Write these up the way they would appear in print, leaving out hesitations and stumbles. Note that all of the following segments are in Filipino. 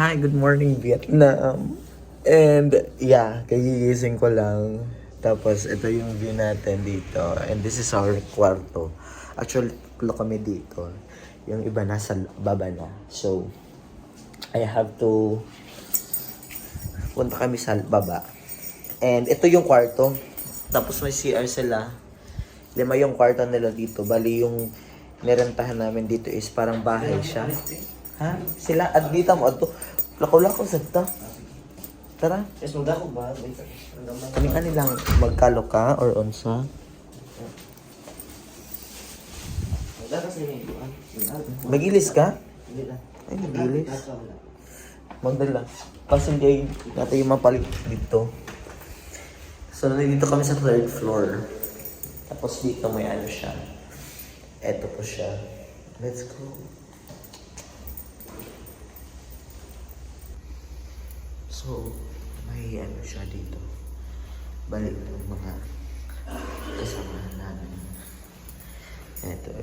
Hi, good morning Vietnam. And yeah, kagigising ko lang. Tapos ito yung view natin dito. And this is our kwarto. Actually, tatlo kami dito. Yung iba nasa baba na. So, I have to punta kami sa baba. And ito yung kwarto. Tapos may CR sila. 5 yung kwarto nila dito. Bali yung nirentahan namin dito is parang bahay siya. Ha? Sila, admita mo, ato. Lako-lako sa ta. Tara. Yes, magdako ba? Wait. Kaming lang magkalo ka or unsa? Magdako sa inyo. Magilis ka? Hindi na. Ay, magilis. Magdala. Kasi hindi natin yung mapalit dito. So, nandito kami sa 3rd floor. Tapos dito may ano siya. Eto po siya. Let's go. So, may ano siya dito. Balik ng mga kasamahan namin. Ito.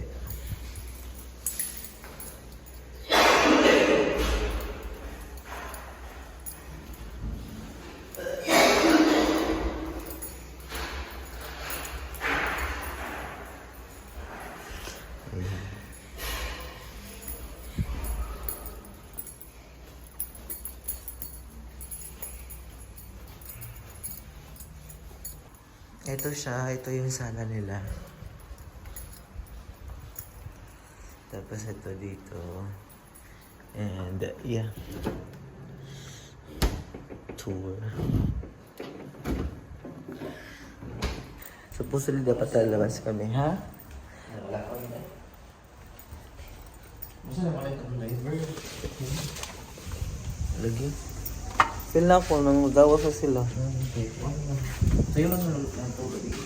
Ayan. Ito siya, ito yung sala nila. Tapos ito dito. And yeah. Tour. Supposedly dapat lalabas kami, ha? Wala ko na. Masa na malit ang driver? Lagi. Feel na ako nang magawa sa sila. Sa'yo lang ang tubig.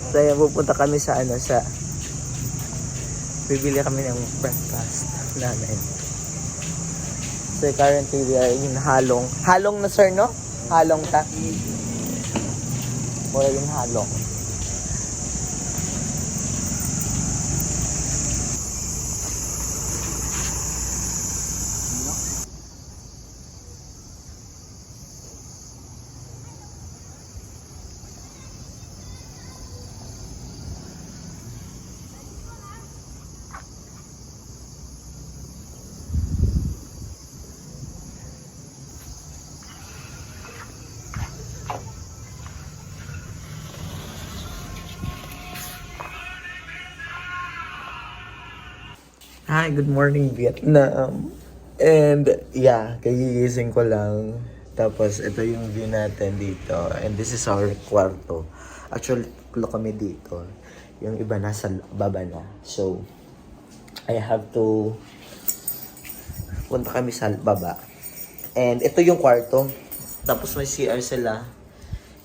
Kaya pupunta kami sa bibili kami ng breakfast namin. So currently we are in halong na sir, no? Halong ta. Wala yung halong. Hi, good morning Vietnam. And yeah, kagigising ko lang. Tapos ito yung view natin dito. And this is our kwarto. Actually, tatlo kami dito. Yung iba nasa baba na. So, I have to punta kami sa baba. And ito yung kwarto. Tapos may CR sila.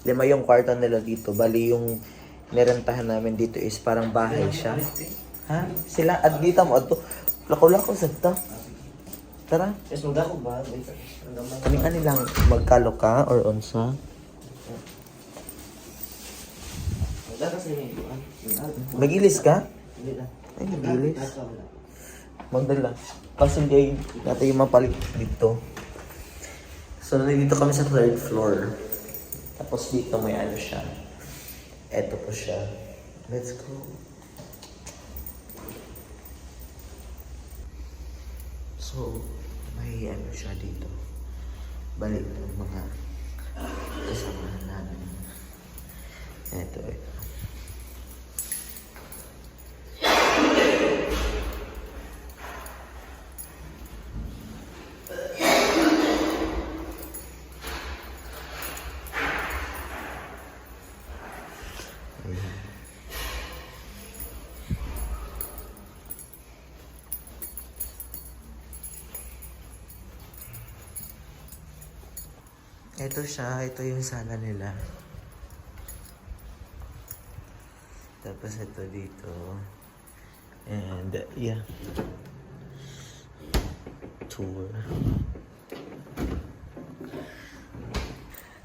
5 yung kwarto nila dito. Bali yung nirentahan namin dito is parang bahay siya. Ha? Sila, admita mo, ato. Lako-lako sa ta. Tara. Yes, magdako ba? Wait. Kaming lang magkalo ka or unsa? Magdako sa inyo. Magilis ka? Hindi na. Ay, magilis. Magdala. Kasi hindi natin yung mapalit dito. So, nandito kami sa 3rd floor. Tapos dito may ano siya. Eto po siya. Let's go. So, may ano siya dito. Balik ng mga kasamahan namin. Ito. Ayan. Ito siya, ito yung sala nila. Tapos ito dito. And yeah. Tour.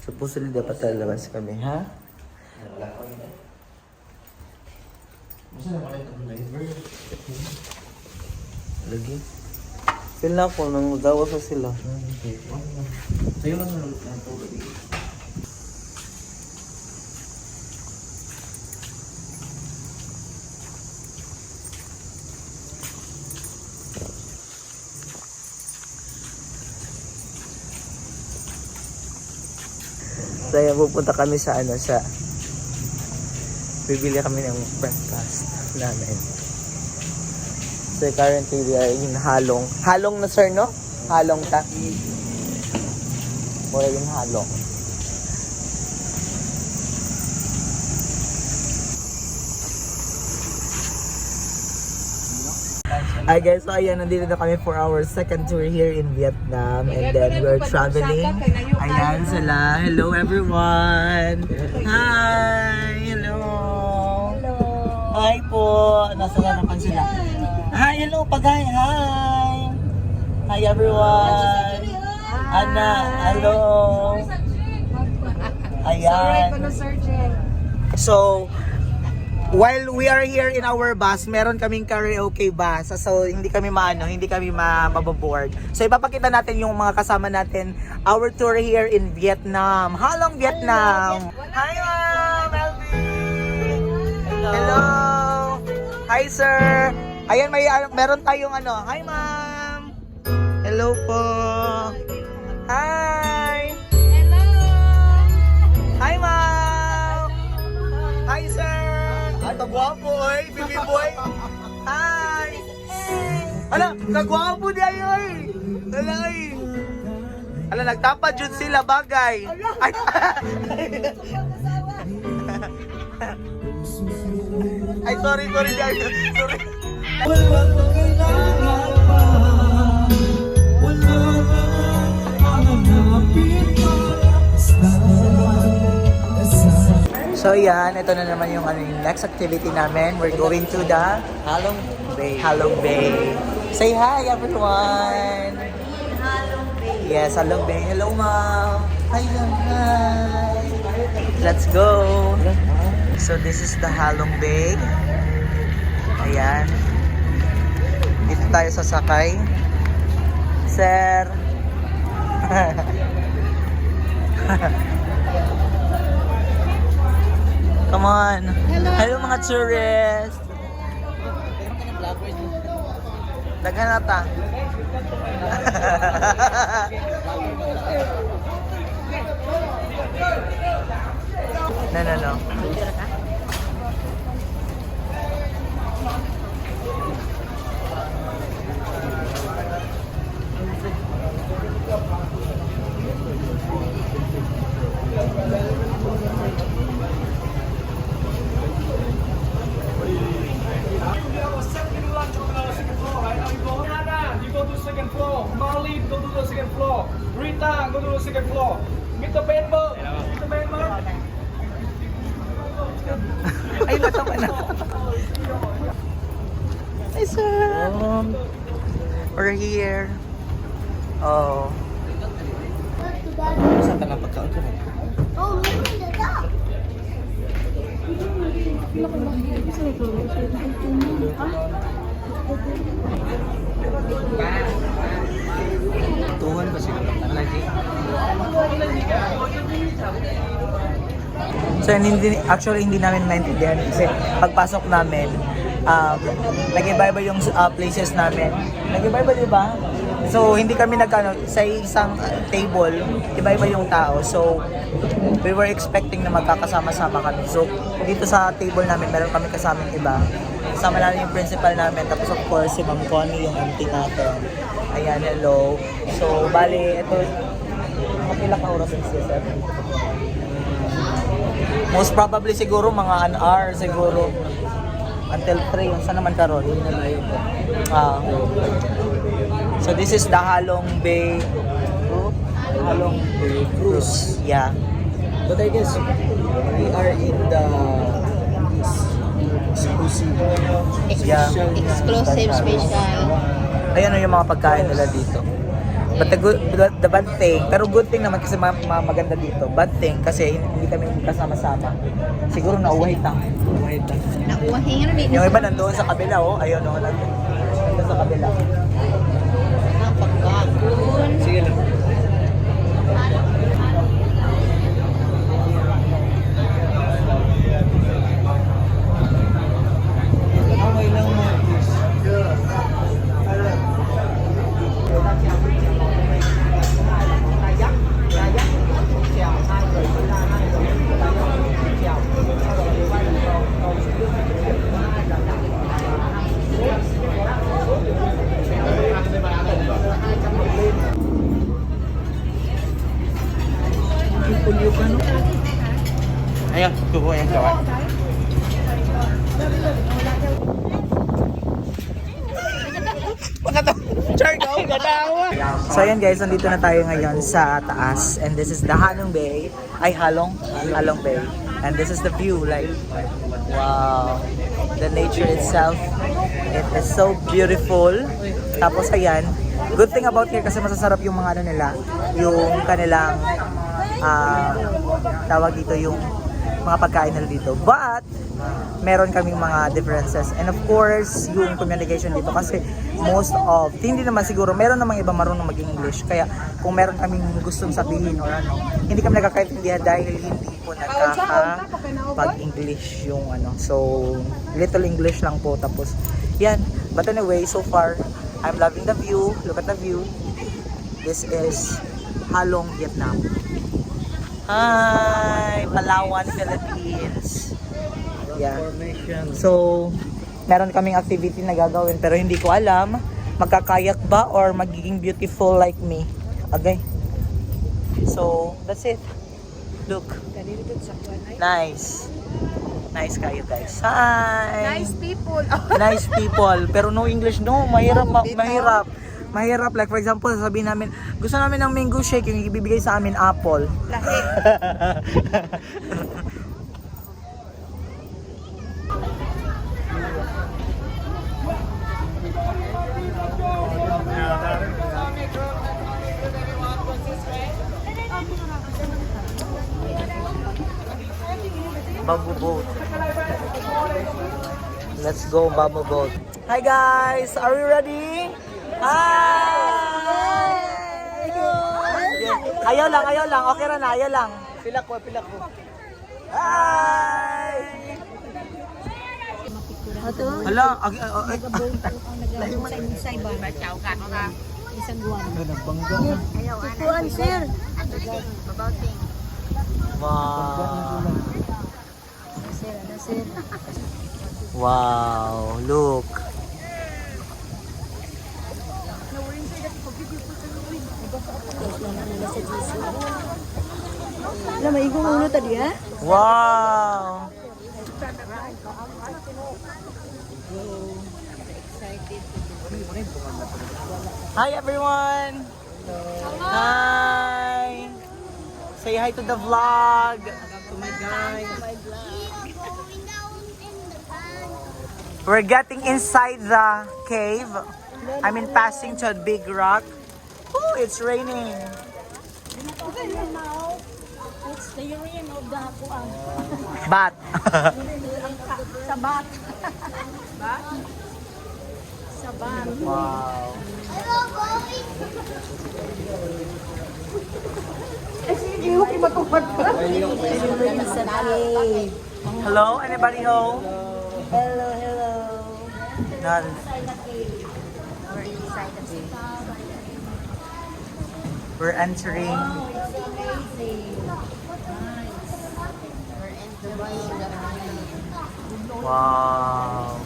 Supposedly dapat lalabas kami, ha? Wala ko yun. Masa na malit ang driver? Lagi. Feel na ako, nang dawa sa sila. Sa'yo lang ng tubig. So, ayan, pupunta kami sa bibili kami ng breakfast namin. So, currently, we are in halong. Halong na, sir, no? Halong ta. Or yung halong. Hi guys, so ayan, nandito na kami for our second tour here in Vietnam. And then we're traveling. Ayan sila. Hello everyone! Hi! Hello! Hello. Hi po! Nasa naman sila. Hi! Hello! Pagay! Hi! Hi everyone! Ana! Hello! Ayan. So, while we are here in our bus, meron kaming karaoke bus. So, hindi kami mababoard. So, ipapakita natin yung mga kasama natin. Our tour here in Vietnam. Halong Vietnam! Hi, Ma'am! Melvin! Hello! Hi, sir! Ayan, meron tayong Hi, Ma'am! Hello po! Hi! Hello! Hi, Ma'am! Hi, sir! Kagwapo, oy! Bibi boy! Hi! Ala, kagwapo di ay, oy! Ala, oy! Ala, nagtapad yun sila, bagay! Ay! Ay, sorry, di ay, sorry! So yan, ito na naman yung next activity namin. We're going to the Halong Bay. Halong Bay. Say hi everyone! Halong Bay. Yes, Halong Bay. Hello ma'am! Hi! Let's go! So this is the Halong Bay. Ayan. Dito tayo sasakay. Sir! Come on. Hello mga tourists. Daghan ata. No. You go to the second floor. Marley, go to the second floor. Rita, go to the second floor. Mr. Benberg, Mr. Benberg. Ay, matama na. Hi, sir. We're here. Oh. Saan ka na pagkaon ka na? Tuhan kasi lagi. So hindi namin maintindihan kasi pagpasok namin nag-iba-iba yung places namin. Nag-iba-iba, di ba? So hindi kami sa isang table, iba-iba yung tao. So we were expecting na magkakasama-sama kami. So dito sa table namin meron kami kasamang iba. Kasama namin yung principal namin. Tapos of course si Ma'am Connie, yung auntie natin. Ayan, hello. So bali, ito kapila ka oras yung siya. Most probably siguro mga an hour siguro. Until 3, yung saan naman karon? So this is the Halong Bay Cruise. Yeah. But I guess we are in the exclusive. Yeah. Exclusive special. Ayan yung mga pagkain nila dito. But the bad thing, pero good thing naman kasi maganda dito. Bad thing kasi hindi kami kasama-sama. Siguro nauwahit lang. Nauwahin rin. Yung iba nandoon sa kabila, oh. Ayun, oh. Nandoon sa kabila. Napagkakun. Sige lang. Okay lang mo. Ayan, tubo yan kawan. So ayan guys, nandito na tayo ngayon sa taas. And this is the Halong Bay. Ay, Halong Bay. And this is the view, like, wow. The nature itself, it is so beautiful. Tapos ayan, good thing about here kasi masasarap yung mga ano nila, yung kanilang tawag dito yung mga pagkain nila dito. But meron kaming mga differences. And of course, yung communication dito kasi most of, hindi naman siguro, meron namang iba marunong mag-English. Kaya kung meron kaming gustong sabihin or ano, hindi kami nagkakaintindihan dahil hindi po nagkakapag-English yung ano. So, little English lang po. Tapos, yan. But anyway, so far, I'm loving the view. Look at the view. This is Halong, Vietnam. Hi! Palawan, Philippines. Yeah. So, meron kaming activity na gagawin pero hindi ko alam magkakayak ba or magiging beautiful like me. Okay. So, that's it. Look. Nice. Nice kayo guys. Hi! Nice people. Nice people. Pero no English, no. Mahirap. Mahirap. Like for example, sabihin namin, gusto namin ng mango shake, yung ibibigay sa amin apple. Lahi. Bamboo boat. Let's go bamboo boat. Hi guys, are we ready? Hi! Yeah. Ayaw lang. Okay na, ayaw lang. Pila ko. Hi! Hala, wow, look. Alam, maigong ulo tadi ha? Wow. Hi everyone. Hi. Say hi to the vlog. To my guys. We're getting inside the cave. I mean passing to a big rock. Oh, it's raining. It's the urine of the hapuan. Bat. Sabat. Bat? Sabat. Wow. Hello, anybody home? Hello. None. We're entering. Wow.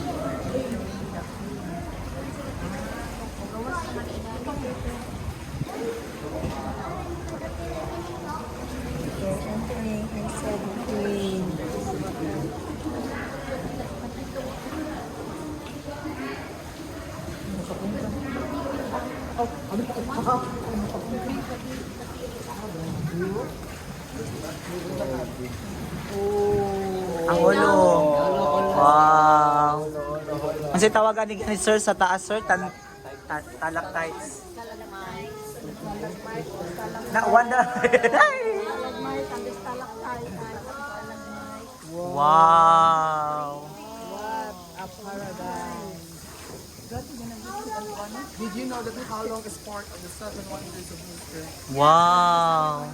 Ang ulo. Wow. Kasi tawagan ni sir sa taas, sir, talaktites. Na wanda. Stalagmite, and the stalactite. Wow. What a paradise. Did you know that Halong is part of the 7 wonders of nature? Wow.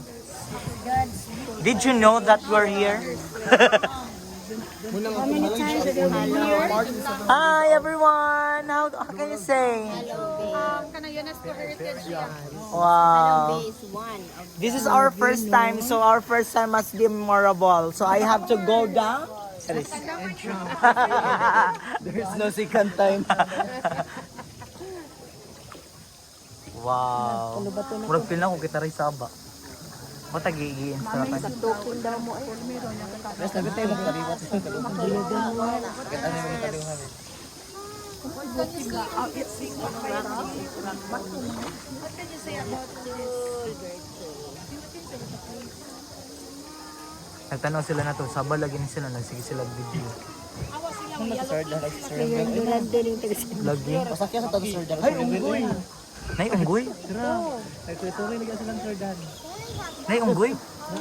Did you know that we're here? How many times have you been here? Hi everyone. How can you say? Kana UNESCO Heritage yan. Wow. Is one of This is our first time, so our first time must be memorable. So I have to go down. There's no second time. Wow. Murag feel na ko kita rin saba. O tagigiin sa akin. token daw mo ay. Yes, nabi tayo magkaliwat. Bakit ano yung magkaliwat? What can you say about this? Nagtanaw sila na to, saba lagi ni sila, nagsige sila video. Ano nag-sir dahil Yung din yung tagas. Lagi. Pasakya sa taga-sir dahil. Ay, unggoy! Nay unggoy. Nagtutuloy na sila ng sir dahil. Nay unggoy.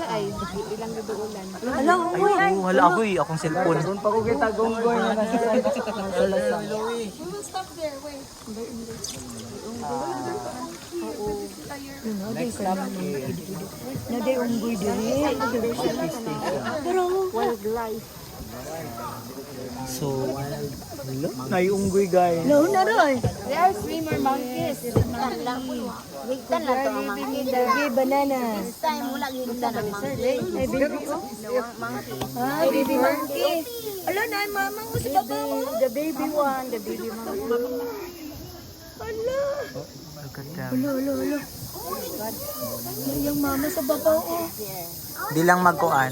Ay, ilang gaduulan. Ay, oo, hala ako akong cellphone. Doon pa ko kita gunggoy na nasa We will stop there, wait. Next stop is Naday unggoy diri. Pero wildlife. So, nay unggoy guys. No, na rin. They are swimmer monkeys. Wigtan lang to ang monkey. Baby banana. This time wala gigtan ang monkey. Ay baby monkey. Ah, baby monkey. Ala na mama mo sa baba mo. The baby one, the baby monkey. Ala. Ala. Yung mama sa baba oh. Di lang magkuan.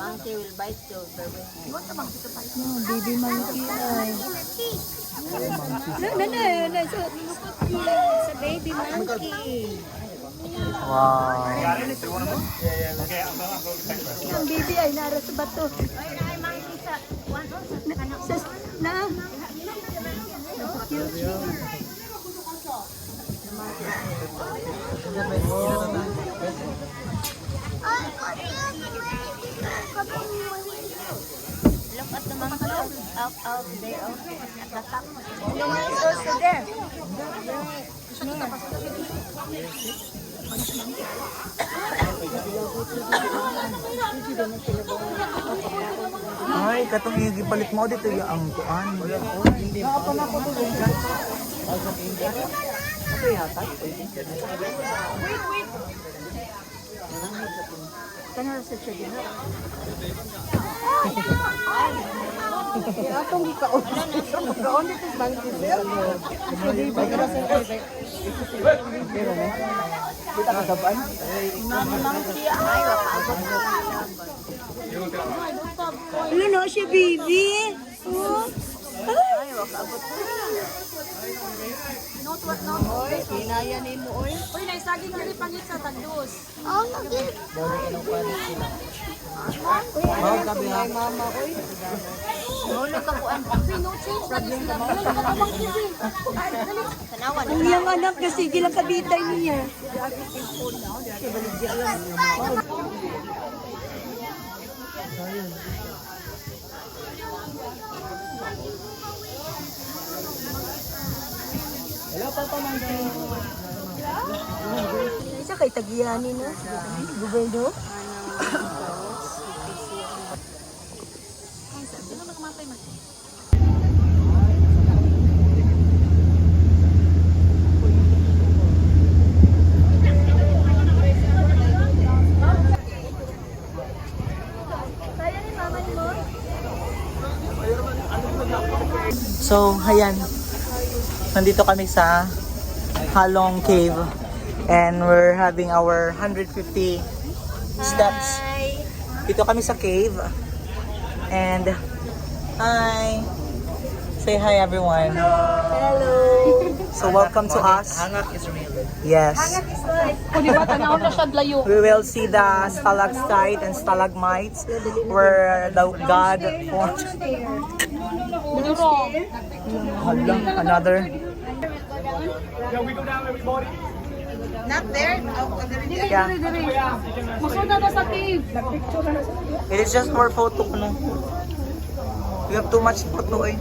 Monkey will bite you. Baby monkey ay. Na. Sa baby monkey. Wow. Ang baby ay nara sa bato. Na. Look at the monkey out there, at the top. The monkey is also there. Ay, katong igipalit mo dito yung ang kuan. Kanara sa siya din. Atong gikaon. Gikaon dito sa bangko. kita kasabaan. Yun o siya, baby. Oh. Oy, pinaya ni mo, oy. Oy, naisaging diri pangit sa tagdos. Oh, lagi. Oy, sabi nga mama, oy. Nulo ka kuan. No change na din sila. Wala ka namang TV. Tanawan. Ang iyang anak na sige lang kabitay niya. Isa kay Tagiani na. Gobyerno. So, ayan. Nandito kami sa Halong Cave. And we're having our 150 steps. Dito kami sa cave. And, hi! Say hi everyone. Hello. So, welcome to us. Hangak is real. Yes. Kung di ba tanaw na siya layo. We will see the stalactite and stalagmites where the God formed. Hala, another. Yeah, we go down, everybody. Not there? Oh, Dire, yeah. dire, dire. Musod na ta sa cave. Nagpicture na sa cave. It is just for photo ko, no? We have too much photo, eh.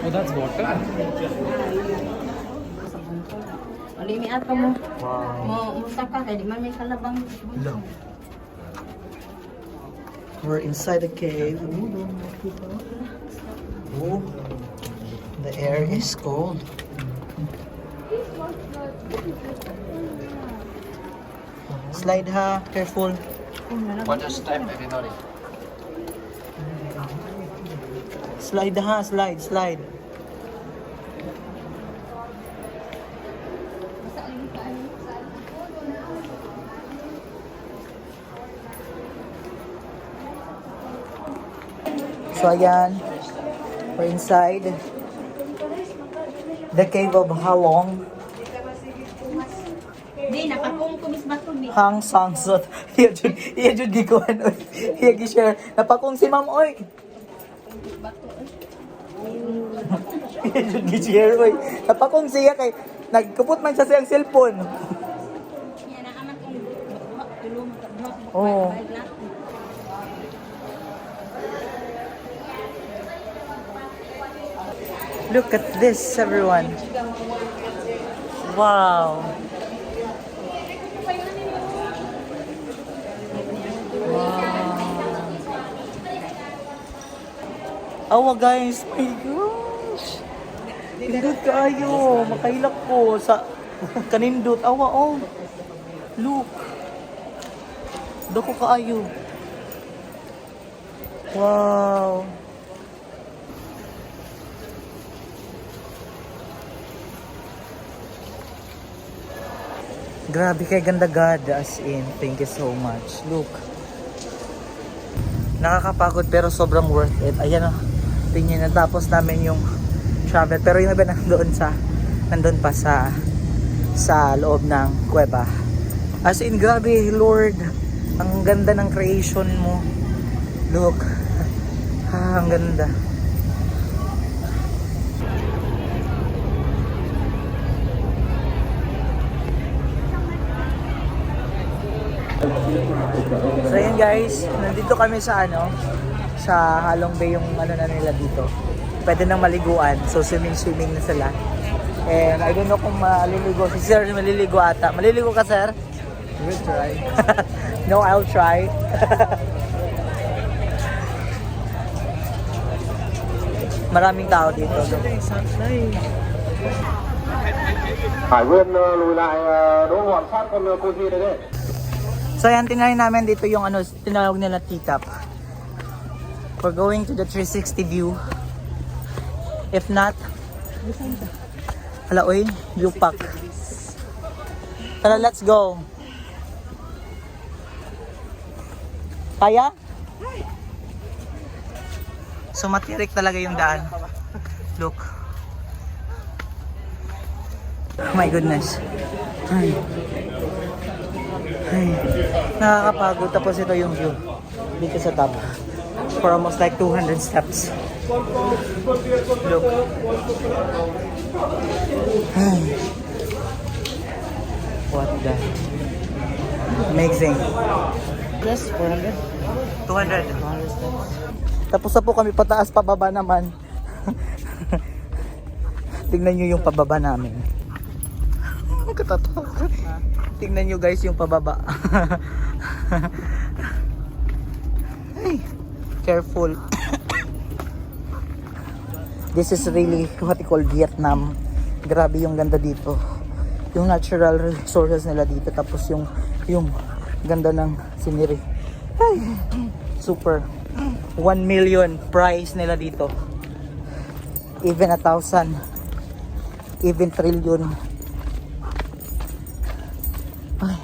Oh, that's water. Malimi ato mo. Mo saka kay di man may kalabang. Look. We're inside the cave. Oh, the air is cold. Slide ha, careful. Water step, everybody. Slide ha, slide. So ayan, we're inside the cave of Halong. Di napakong kumis bato bi. Hang Sangsot. Iya jud gikuan oy. Iya gi-share. Napakong si Ma'am oy. Iya jud gi-share oy. Napakong siya kay nagkupot man siya sa iyang cellphone. Yan ang anak kong tulong ka Oh. Look at this, everyone. Wow. Awa guys, my gosh. Pindot kaayo, makailak ko sa kanindot. Awa oh. Look. Dako kaayo. Wow. Grabe kay ganda God, as in. Thank you so much. Look. Nakakapagod pero sobrang worth it. Ayan o. Tingnan, natapos namin yung travel. Pero yung iba nandun pa sa loob ng kuweba. As in, grabe Lord. Ang ganda ng creation mo. Look. Ang ganda. So yun guys, nandito kami sa sa Halong Bay yung na nila dito. Pwede nang maliguan. So swimming na sila. And I don't know kung maliligo. Si Sir maliligo ata. Maliligo ka, Sir? We'll try. No, I'll try. Maraming tao dito. Hải Nguyên lùi lại đỗ ngọn sát con cô Thi đây đấy. So yan, tinayin namin dito yung tinawag nila T-top. We're going to the 360 view. If not, hala oy, yupak. Tara, let's go. Kaya? So matirik talaga yung daan. Look. Oh my goodness. Ay. Ay. Nakakapagod. Tapos ito yung view. Dito sa top. For almost like 200 steps. Look. Ay. What the? Amazing. Yes, 400. 200. Tapos na po kami pataas, pababa naman. Tingnan nyo yung pababa namin. Katatakot. Tingnan nyo guys yung pababa. Ay, careful. This is really what we call Vietnam. Grabe yung ganda dito. Yung natural resources nila dito. Tapos yung ganda ng scenery. Ay, super. 1 million price nila dito. Even 1,000. Even trillion. Ay.